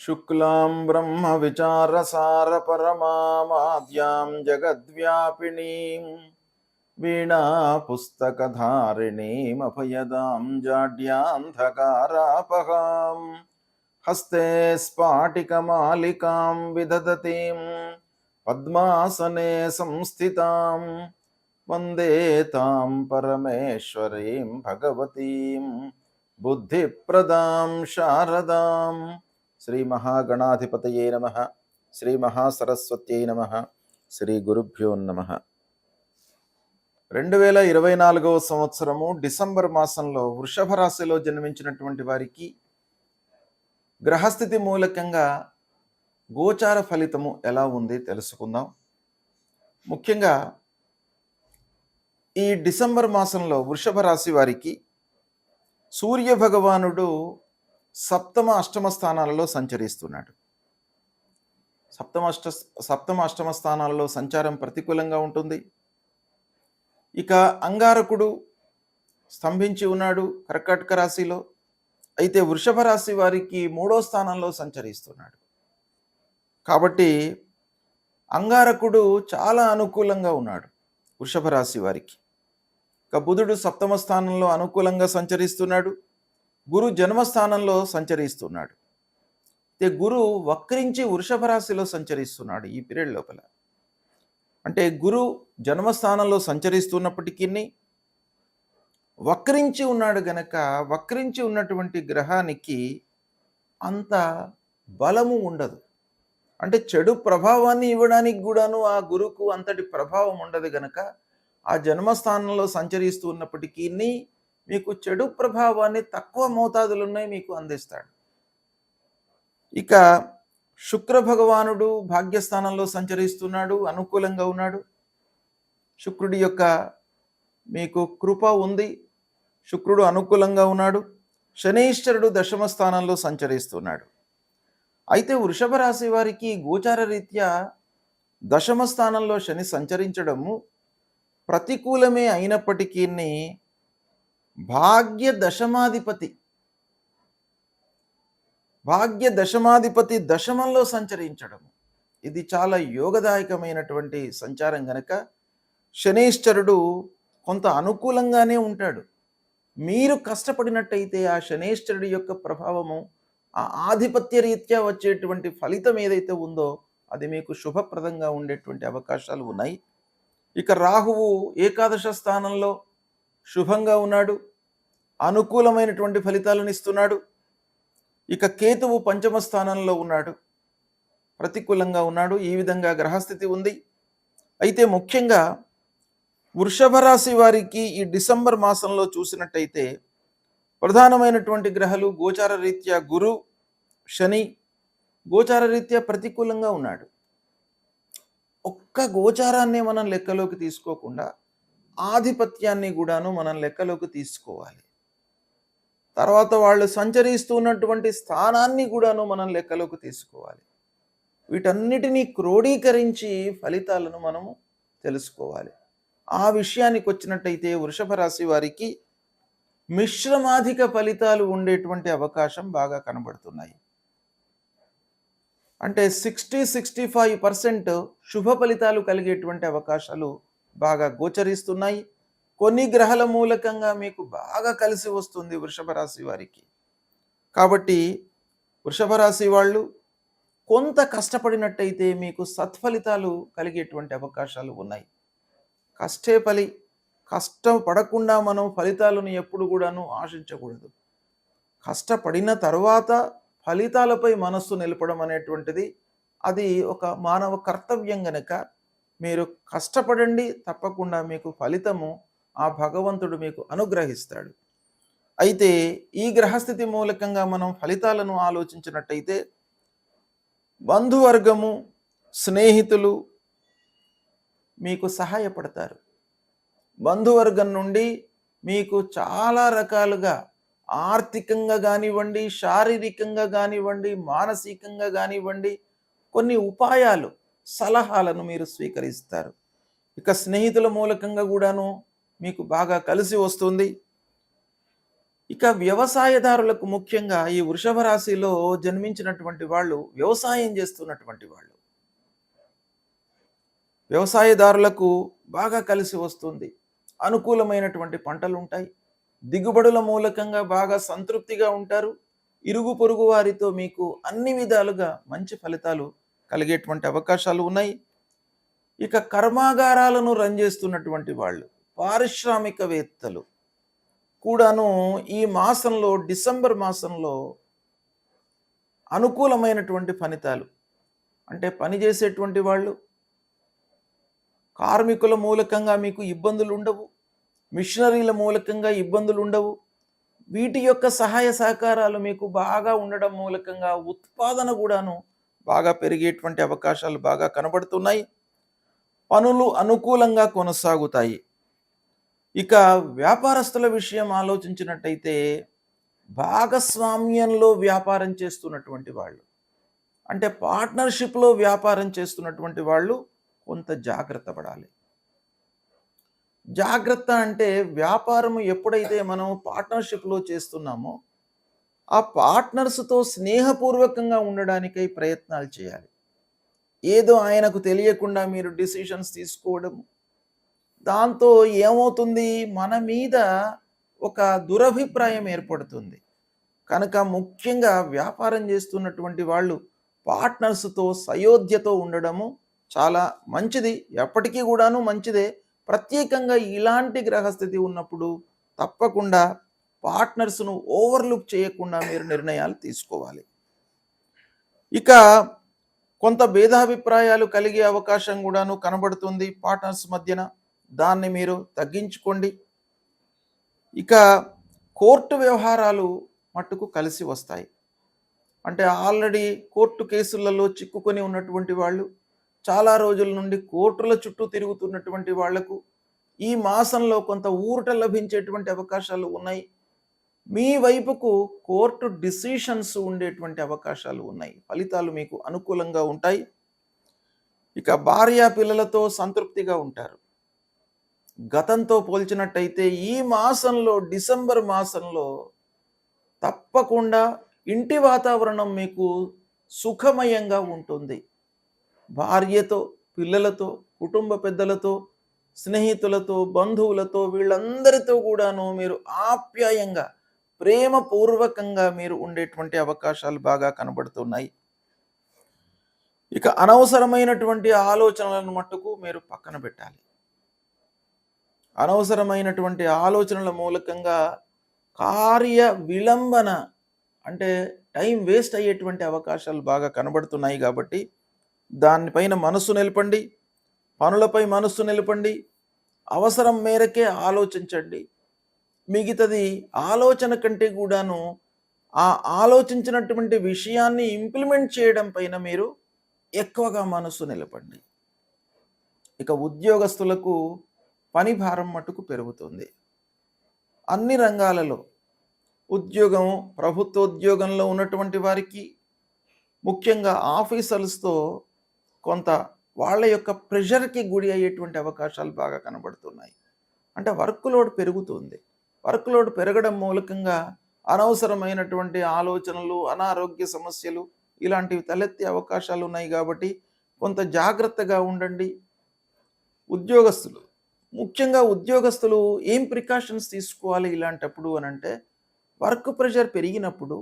शुक्लां ब्रह्मविचारसारपरमामाद्यां जगद्व्यापिनीं वीणापुस्तकधारिणीमभयदां जाड्यान्धकारापहां हस्ते स्फाटिकमालिकां विदधतीं पद्मासने संस्थितां वन्दे तां परमेश्वरीं भगवतीं बुद्धिप्रदां शारदां। శ్రీ మహాగణాధిపతయే నమః. శ్రీ మహాసరస్వత్యై నమః. శ్రీ గురుభ్యో నమః. 2024 సంవత్సరము డిసెంబర్ మాసంలో వృషభ రాశిలో జన్మించినటువంటి వారికి గ్రహస్థితి మూలకంగా గోచార ఫలితము ఎలా ఉంది తెలుసుకుందాం. ముఖ్యంగా ఈ డిసెంబర్ మాసంలో వృషభ రాశి వారికి సూర్య భగవానుడు సప్తమ అష్టమ స్థానాలలో సంచరిస్తున్నాడు. సప్తమ అష్టమ స్థానాలలో సంచారం ప్రతికూలంగా ఉంటుంది. ఇక అంగారకుడు స్తంభించి ఉన్నాడు కర్కాటక రాశిలో. అయితే వృషభ రాశి వారికి 3వ స్థానంలో సంచరిస్తున్నాడు. కాబట్టి అంగారకుడు చాలా అనుకూలంగా ఉన్నాడు వృషభ రాశి వారికి. ఇక బుధుడు సప్తమ స్థానంలో అనుకూలంగా సంచరిస్తున్నాడు. గురు జన్మస్థానంలో సంచరిస్తున్నాడు. అయితే గురు వక్రించి వృషభ రాశిలో సంచరిస్తున్నాడు ఈ పీరియడ్ లోపల. అంటే గురు జన్మస్థానంలో సంచరిస్తున్నప్పటికీ వక్రించి ఉన్నాడు గనక వక్రించి ఉన్నటువంటి గ్రహానికి అంత బలము ఉండదు. అంటే చెడు ప్రభావాన్ని ఇవ్వడానికి కూడాను ఆ గురుకు అంతటి ప్రభావం ఉండదు గనక ఆ జన్మస్థానంలో సంచరిస్తూ ఉన్నప్పటికీ మీకు చెడు ప్రభావాన్ని తక్కువ మోతాదులున్నాయి మీకు అందిస్తాడు. ఇక శుక్ర భగవానుడు భాగ్యస్థానంలో సంచరిస్తున్నాడు, అనుకూలంగా ఉన్నాడు. శుక్రుడి యొక్క మీకు కృప ఉంది, శుక్రుడు అనుకూలంగా ఉన్నాడు. శనీశ్వరుడు దశమ స్థానంలో సంచరిస్తున్నాడు. అయితే వృషభ రాశి వారికి గోచార రీత్యా దశమ స్థానంలో శని సంచరించడము ప్రతికూలమే అయినప్పటికీ భాగ్య దశమాధిపతి దశమంలో సంచరించడం ఇది చాలా యోగదాయకమైనటువంటి సంచారం గనక శనీశ్వరుడు కొంత అనుకూలంగానే ఉంటాడు. మీరు కష్టపడినట్టయితే ఆ శనీశ్వరుడి యొక్క ప్రభావము ఆ ఆధిపత్య రీత్యా వచ్చేటువంటి ఫలితం ఏదైతే ఉందో అది మీకు శుభప్రదంగా ఉండేటువంటి అవకాశాలు ఉన్నాయి. ఇక రాహువు ఏకాదశ స్థానంలో శుభంగా ఉన్నాడు, అనుకూలమైనటువంటి ఫలితాలను ఇస్తున్నాడు. ఇక కేతువు పంచమ స్థానంలో ఉన్నాడు, ప్రతికూలంగా ఉన్నాడు. ఈ విధంగా గ్రహస్థితి ఉంది. అయితే ముఖ్యంగా వృషభ రాశి వారికి ఈ డిసెంబర్ మాసంలో చూసినట్టయితే ప్రధానమైనటువంటి గ్రహాలు గోచార రీత్యా గురు, శని గోచార రీత్యా ప్రతికూలంగా ఉన్నాడు. ఒక్క గోచారాన్ని మనం లెక్కలోకి తీసుకోకుండా ఆధిపత్యాన్ని కూడాను మనం లెక్కలోకి తీసుకోవాలి. తర్వాత వాళ్ళు సంచరిస్తున్నటువంటి స్థానాన్ని కూడాను మనం లెక్కలోకి తీసుకోవాలి. వీటన్నిటినీ క్రోడీకరించి ఫలితాలను మనము తెలుసుకోవాలి. ఆ విషయానికి వచ్చినట్టయితే వృషభ రాశి వారికి మిశ్రమాధిక ఫలితాలు ఉండేటువంటి అవకాశం బాగా కనబడుతున్నాయి. అంటే 60-65% శుభ ఫలితాలు కలిగేటువంటి అవకాశాలు బాగా గోచరిస్తున్నాయి. కొన్ని గ్రహాల మూలకంగా మీకు బాగా కలిసి వస్తుంది వృషభ రాశి వారికి. కాబట్టి వృషభ రాశి వాళ్ళు కొంత కష్టపడినట్టయితే మీకు సత్ఫలితాలు కలిగేటువంటి అవకాశాలు ఉన్నాయి. కష్టపడకుండా మనం ఫలితాలను ఎప్పుడు కూడాను ఆశించకూడదు. కష్టపడిన తరువాత ఫలితాలపై మనస్సు నిలపడం అనేటువంటిది అది ఒక మానవ కర్తవ్యం గనక మీరు కష్టపడండి, తప్పకుండా మీకు ఫలితము ఆ భగవంతుడు మీకు అనుగ్రహిస్తాడు. అయితే ఈ గ్రహస్థితి మూలకంగా మనం ఫలితాలను ఆలోచించినట్టయితే బంధువర్గము, స్నేహితులు మీకు సహాయపడతారు. బంధువర్గం నుండి మీకు చాలా రకాలుగా ఆర్థికంగా కానివ్వండి, శారీరకంగా కానివ్వండి, మానసికంగా కానివ్వండి కొన్ని ఉపాయాలు, సలహాలను మీరు స్వీకరిస్తారు. ఇక స్నేహితుల మూలకంగా కూడాను మీకు బాగా కలిసి వస్తుంది. ఇక వ్యవసాయదారులకు ముఖ్యంగా ఈ వృషభ రాశిలో జన్మించినటువంటి వాళ్ళు వ్యవసాయం చేస్తున్నటువంటి వాళ్ళు. వ్యవసాయదారులకు బాగా కలిసి వస్తుంది. అనుకూలమైనటువంటి పంటలుంటాయి. దిగుబడుల మూలకంగా బాగా సంతృప్తిగా ఉంటారు. ఇరుగు పొరుగు వారితో మీకు అన్ని విధాలుగా మంచి ఫలితాలు కలిగేటువంటి అవకాశాలు ఉన్నాయి. ఇక కర్మాగారాలను రన్ చేస్తున్నటువంటి వాళ్ళు, పారిశ్రామికవేత్తలు కూడాను ఈ మాసంలో డిసెంబర్ మాసంలో అనుకూలమైనటువంటి ఫలితాలు, అంటే పని చేసేటువంటి వాళ్ళు, కార్మికుల మూలకంగా మీకు ఇబ్బందులు ఉండవు. మిషనరీల మూలకంగా ఇబ్బందులు ఉండవు. వీటి యొక్క సహాయ సహకారాలు మీకు బాగా ఉండడం మూలకంగా ఉత్పాదన కూడాను బాగా పెరిగేటువంటి అవకాశాలు బాగా కనబడుతున్నాయి. పనులు అనుకూలంగా కొనసాగుతాయి. ఇక వ్యాపారస్తుల విషయం ఆలోచించినట్టయితే భాగస్వామ్యంలో వ్యాపారం చేస్తున్నటువంటి వాళ్ళు, అంటే పార్ట్నర్షిప్లో వ్యాపారం చేస్తున్నటువంటి వాళ్ళు కొంత జాగ్రత్త పడాలి. జాగ్రత్త అంటే వ్యాపారం ఎప్పుడైతే మనం పార్ట్నర్షిప్లో చేస్తున్నామో ఆ పార్ట్నర్స్తో స్నేహపూర్వకంగా ఉండడానికై ప్రయత్నాలు చేయాలి. ఏదో ఆయనకు తెలియకుండా మీరు డిసిషన్స్ తీసుకోవడం, దాంతో ఏమవుతుంది, మన మీద ఒక దురభిప్రాయం ఏర్పడుతుంది. కనుక ముఖ్యంగా వ్యాపారం చేస్తున్నటువంటి వాళ్ళు పార్ట్నర్స్తో సయోధ్యతో ఉండడము చాలా మంచిది. ఎప్పటికీ కూడాను మంచిదే. ప్రత్యేకంగా ఇలాంటి గ్రహస్థితి ఉన్నప్పుడు తప్పకుండా పార్ట్నర్స్ను ఓవర్లుక్ చేయకుండా మీరు నిర్ణయాలు తీసుకోవాలి. ఇక కొంత భేదాభిప్రాయాలు కలిగే అవకాశం కూడాను కనబడుతుంది పార్ట్నర్స్ మధ్యన. దాన్ని మీరు తగ్గించుకోండి. ఇక కోర్టు వ్యవహారాలు మట్టుకు కలిసి వస్తాయి. అంటే ఆల్రెడీ కోర్టు కేసులలో చిక్కుకొని ఉన్నటువంటి వాళ్ళు, చాలా రోజుల నుండి కోర్టుల చుట్టూ తిరుగుతున్నటువంటి వాళ్లకు ఈ మాసంలో కొంత ఊరట లభించేటువంటి అవకాశాలు ఉన్నాయి. మీ వైపుకు కోర్టు డిసిషన్స్ ఉండేటువంటి అవకాశాలు ఉన్నాయి. ఫలితాలు మీకు అనుకూలంగా ఉంటాయి. ఇక భార్య పిల్లలతో సంతృప్తిగా ఉంటారు. గతంతో పోల్చినట్టయితే ఈ మాసంలో డిసెంబర్ మాసంలో తప్పకుండా ఇంటి వాతావరణం మీకు సుఖమయంగా ఉంటుంది. భార్యతో, పిల్లలతో, కుటుంబ పెద్దలతో, స్నేహితులతో, బంధువులతో వీళ్ళందరితో కూడాను మీరు ఆప్యాయంగా, ప్రేమపూర్వకంగా మీరు ఉండేటువంటి అవకాశాలు బాగా కనబడుతున్నాయి. ఇక అనవసరమైనటువంటి ఆలోచనలను మట్టుకు మీరు పక్కన పెట్టాలి. అనవసరమైనటువంటి ఆలోచనల మూలకంగా కార్య విలంబన, అంటే టైం వేస్ట్ అయ్యేటువంటి అవకాశాలు బాగా కనబడుతున్నాయి. కాబట్టి దానిపైన మనస్సు నిలపండి, పనులపై మనస్సు నిలపండి, అవసరం మేరకే ఆలోచించండి. మిగతాది ఆలోచన కంటే కూడాను ఆ ఆలోచించినటువంటి విషయాన్ని ఇంప్లిమెంట్ చేయడం పైన మీరు ఎక్కువగా మనస్సు నిలపండి. ఇక ఉద్యోగస్తులకు పని భారం మటుకు పెరుగుతుంది. అన్ని రంగాలలో ఉద్యోగం, ప్రభుత్వ ఉద్యోగంలో ఉన్నటువంటి వారికి, ముఖ్యంగా ఆఫీసర్స్తో కొంత వాళ్ళ యొక్క ప్రెషర్కి గురి అయ్యేటువంటి అవకాశాలు బాగా కనబడుతున్నాయి. అంటే వర్క్ లోడ్ పెరుగుతుంది. వర్క్ లోడ్ పెరగడం మూలకంగా అనవసరమైనటువంటి ఆలోచనలు, అనారోగ్య సమస్యలు ఇలాంటివి తలెత్తే అవకాశాలు ఉన్నాయి. కాబట్టి కొంత జాగ్రత్తగా ఉండండి. ఉద్యోగస్తులు, ముఖ్యంగా ఉద్యోగస్తులు ఏం ప్రికాషన్స్ తీసుకోవాలి ఇలాంటప్పుడు అనంటే, వర్క్ ప్రెషర్ పెరిగినప్పుడు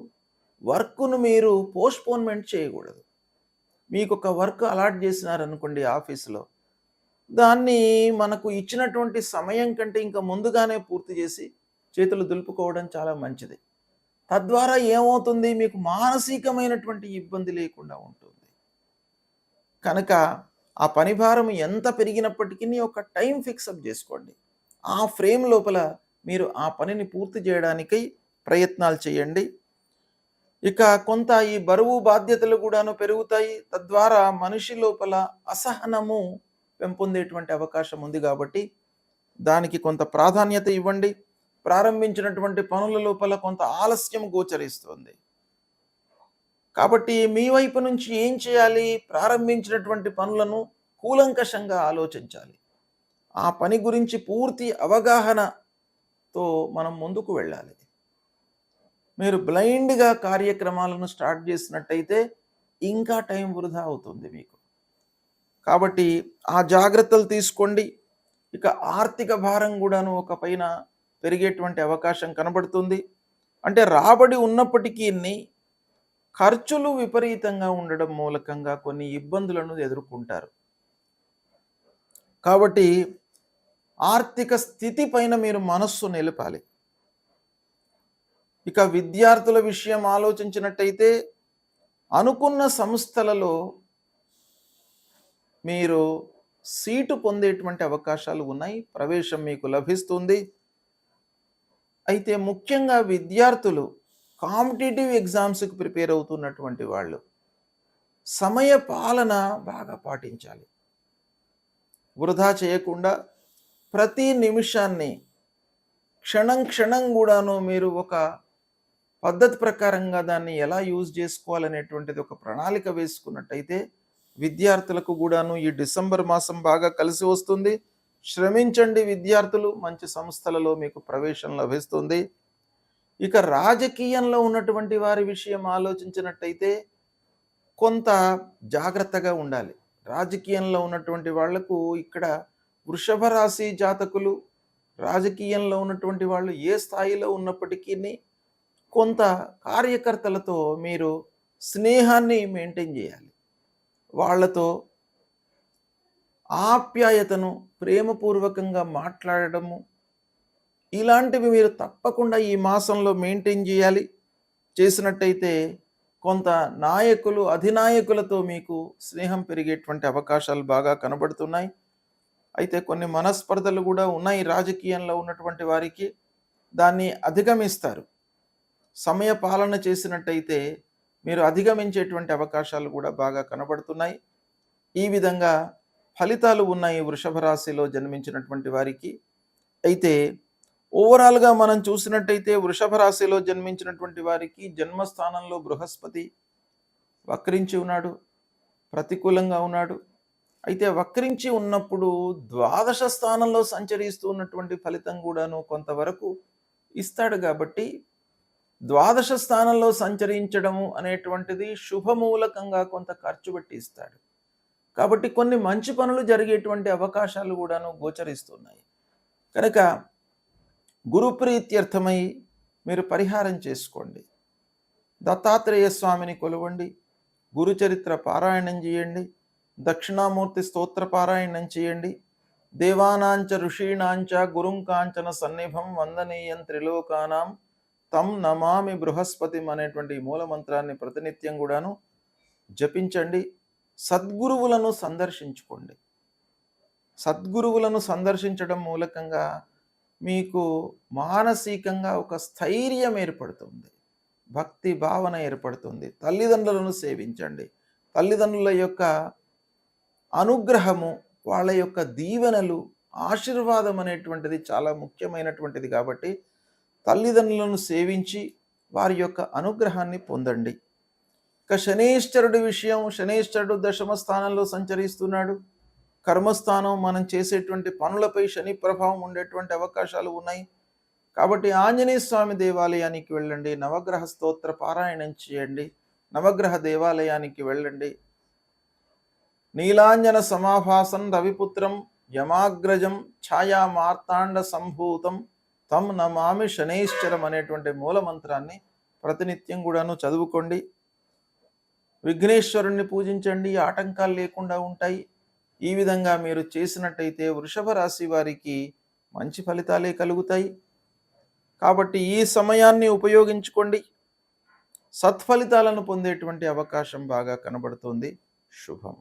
వర్క్ను మీరు పోస్ట్పోన్మెంట్ చేయకూడదు. మీకు ఒక వర్క్ అలాట్ చేసినారనుకోండి ఆఫీసులో, దాన్ని మనకు ఇచ్చినటువంటి సమయం కంటే ఇంకా ముందుగానే పూర్తి చేసి చేతులు దులుపుకోవడం చాలా మంచిది. తద్వారా ఏమవుతుంది, మీకు మానసికమైనటువంటి ఇబ్బంది లేకుండా ఉంటుంది. కనుక ఆ పని భారం ఎంత పెరిగినప్పటికీ ఒక టైం ఫిక్సప్ చేసుకోండి. ఆ ఫ్రేమ్ లోపల మీరు ఆ పనిని పూర్తి చేయడానికై ప్రయత్నాలు చేయండి. ఇక కొంత ఈ బరువు బాధ్యతలు కూడాను పెరుగుతాయి. తద్వారా మనిషి లోపల అసహనము పెంపొందేటువంటి అవకాశం ఉంది. కాబట్టి దానికి కొంత ప్రాధాన్యత ఇవ్వండి. ప్రారంభించినటువంటి పనుల లోపల కొంత ఆలస్యం గోచరిస్తుంది. కాబట్టి మీ వైపు నుంచి ఏం చేయాలి, ప్రారంభించినటువంటి పనులను కూలంకషంగా ఆలోచించాలి. ఆ పని గురించి పూర్తి అవగాహనతో మనం ముందుకు వెళ్ళాలి. మీరు బ్లైండ్‌గా కార్యక్రమాలను స్టార్ట్ చేసినట్టయితే ఇంకా టైం వృధా అవుతుంది మీకు. కాబట్టి ఆ జాగ్రత్తలు తీసుకోండి. ఇక ఆర్థిక భారం గూడాను ఒక పైన పెరిగేటువంటి అవకాశం కనబడుతుంది. అంటే రాబడి ఉన్నప్పటికీని ఖర్చులు విపరీతంగా ఉండడం మూలకంగా కొన్ని ఇబ్బందులను ఎదుర్కొంటారు. కాబట్టి ఆర్థిక స్థితి పైన మీరు మనస్సు నిలపాలి. ఇక విద్యార్థుల విషయం ఆలోచించినట్టయితే అనుకున్న సంస్థలలో మీరు సీటు పొందేటువంటి అవకాశాలు ఉన్నాయి. ప్రవేశం మీకు లభిస్తుంది. అయితే ముఖ్యంగా విద్యార్థులు కాంపిటీటివ్ ఎగ్జామ్స్‌కి ప్రిపేర్ అవుతున్నటువంటి వాళ్ళు సమయ పాలన బాగా పాటించాలి. వృధా చేయకుండా ప్రతి నిమిషాన్ని క్షణం క్షణం కూడాను మీరు ఒక పద్ధతి ప్రకారంగా దాన్ని ఎలా యూజ్ చేసుకోవాలనేటువంటిది ఒక ప్రణాళిక వేసుకున్నట్టయితే విద్యార్థులకు కూడాను ఈ డిసెంబర్ మాసం బాగా కలిసి వస్తుంది. శ్రమించండి విద్యార్థులు, మంచి సంస్థలలో మీకు ప్రవేశం లభిస్తుంది. ఇక రాజకీయంలో ఉన్నటువంటి వారి విషయం ఆలోచించినట్టయితే కొంత జాగ్రత్తగా ఉండాలి. రాజకీయంలో ఉన్నటువంటి వాళ్లకు ఇక్కడ వృషభ రాశి జాతకులు రాజకీయంలో ఉన్నటువంటి వాళ్ళు ఏ స్థాయిలో ఉన్నప్పటికీ కొంత కార్యకర్తలతో మీరు స్నేహాన్ని మెయింటైన్ చేయాలి. వాళ్ళతో ఆప్యాయతను ప్రేమపూర్వకంగా మాట్లాడడము ఇలాంటివి మీరు తప్పకుండా ఈ మాసంలో మెయింటైన్ చేయాలి. చేసినట్టయితే కొంత నాయకులు అధినాయకులతో మీకు స్నేహం పెరిగేటువంటి అవకాశాలు బాగా కనబడుతున్నాయి. అయితే కొన్ని మనస్పర్ధలు కూడా ఉన్నాయి రాజకీయంలో ఉన్నటువంటి వారికి. దాన్ని అధిగమిస్తారు. సమయ పాలన చేసినట్టయితే మీరు అధిగమించేటువంటి అవకాశాలు కూడా బాగా కనబడుతున్నాయి. ఈ విధంగా ఫలితాలు ఉన్నాయి వృషభ రాశిలో జన్మించినటువంటి వారికి. అయితే ఓవరాల్గా మనం చూసినట్టయితే వృషభ రాశిలో జన్మించినటువంటి వారికి జన్మస్థానంలో బృహస్పతి వక్రించి ఉన్నాడు, ప్రతికూలంగా ఉన్నాడు. అయితే వక్రించి ఉన్నప్పుడు ద్వాదశ స్థానంలో సంచరిస్తూ ఉన్నటువంటి ఫలితం కూడాను కొంతవరకు ఇస్తాడు. కాబట్టి ద్వాదశ స్థానంలో సంచరించడము అనేటువంటిది శుభమూలకంగా కొంత ఖర్చు పెట్టి ఇస్తాడు. కాబట్టి కొన్ని మంచి పనులు జరిగేటువంటి అవకాశాలు కూడాను గోచరిస్తున్నాయి. కనుక గురుప్రీత్యర్థమై మీరు పరిహారం చేసుకోండి. దత్తాత్రేయ స్వామిని కొలవండి, గురుచరిత్ర పారాయణం చేయండి, దక్షిణామూర్తి స్తోత్ర పారాయణం చేయండి. దేవానాంచ ఋషీణాంచ గురుం కాంచన సన్నిభం వందనీయం త్రిలోకానాం తం నమామి బృహస్పతిం అనేటువంటి మూలమంత్రాన్ని ప్రతినిత్యం కూడాను జపించండి. సద్గురువులను సందర్శించుకోండి. సద్గురువులను సందర్శించడం మూలకంగా మీకు మానసికంగా ఒక స్థైర్యం ఏర్పడుతుంది, భక్తి భావన ఏర్పడుతుంది. తల్లిదండ్రులను సేవించండి. తల్లిదండ్రుల యొక్క అనుగ్రహము, వాళ్ళ యొక్క దీవెనలు, ఆశీర్వాదం అనేటువంటిది చాలా ముఖ్యమైనటువంటిది. కాబట్టి తల్లిదండ్రులను సేవించి వారి యొక్క అనుగ్రహాన్ని పొందండి. ఇక శనీశ్వరుడి విషయం, శనీశ్వరుడు దశమ స్థానంలో సంచరిస్తున్నాడు. కర్మస్థానం, మనం చేసేటువంటి పనులపై శని ప్రభావం ఉండేటువంటి అవకాశాలు ఉన్నాయి. కాబట్టి ఆంజనేయ స్వామి దేవాలయానికి వెళ్ళండి, నవగ్రహ స్తోత్ర పారాయణం చేయండి, నవగ్రహ దేవాలయానికి వెళ్ళండి. నీలాంజన సమాభాసం రవిపుత్రం యమాగ్రజం ఛాయా మార్తాండ సంభూతం తం నమామి శనైశ్చరం అనేటువంటి మూలమంత్రాన్ని ప్రతినిత్యం కూడాను చదువుకోండి. విఘ్నేశ్వరుణ్ణి పూజించండి, ఆటంకాలు లేకుండా ఉంటాయి. ఈ విధంగా మీరు చేసినట్టయితే వృషభ రాశి వారికి మంచి ఫలితాలే కలుగుతాయి. కాబట్టి ఈ సమయాన్ని ఉపయోగించుకోండి. సత్ఫలితాలను పొందేటువంటి అవకాశం బాగా కనబడుతుంది. శుభం.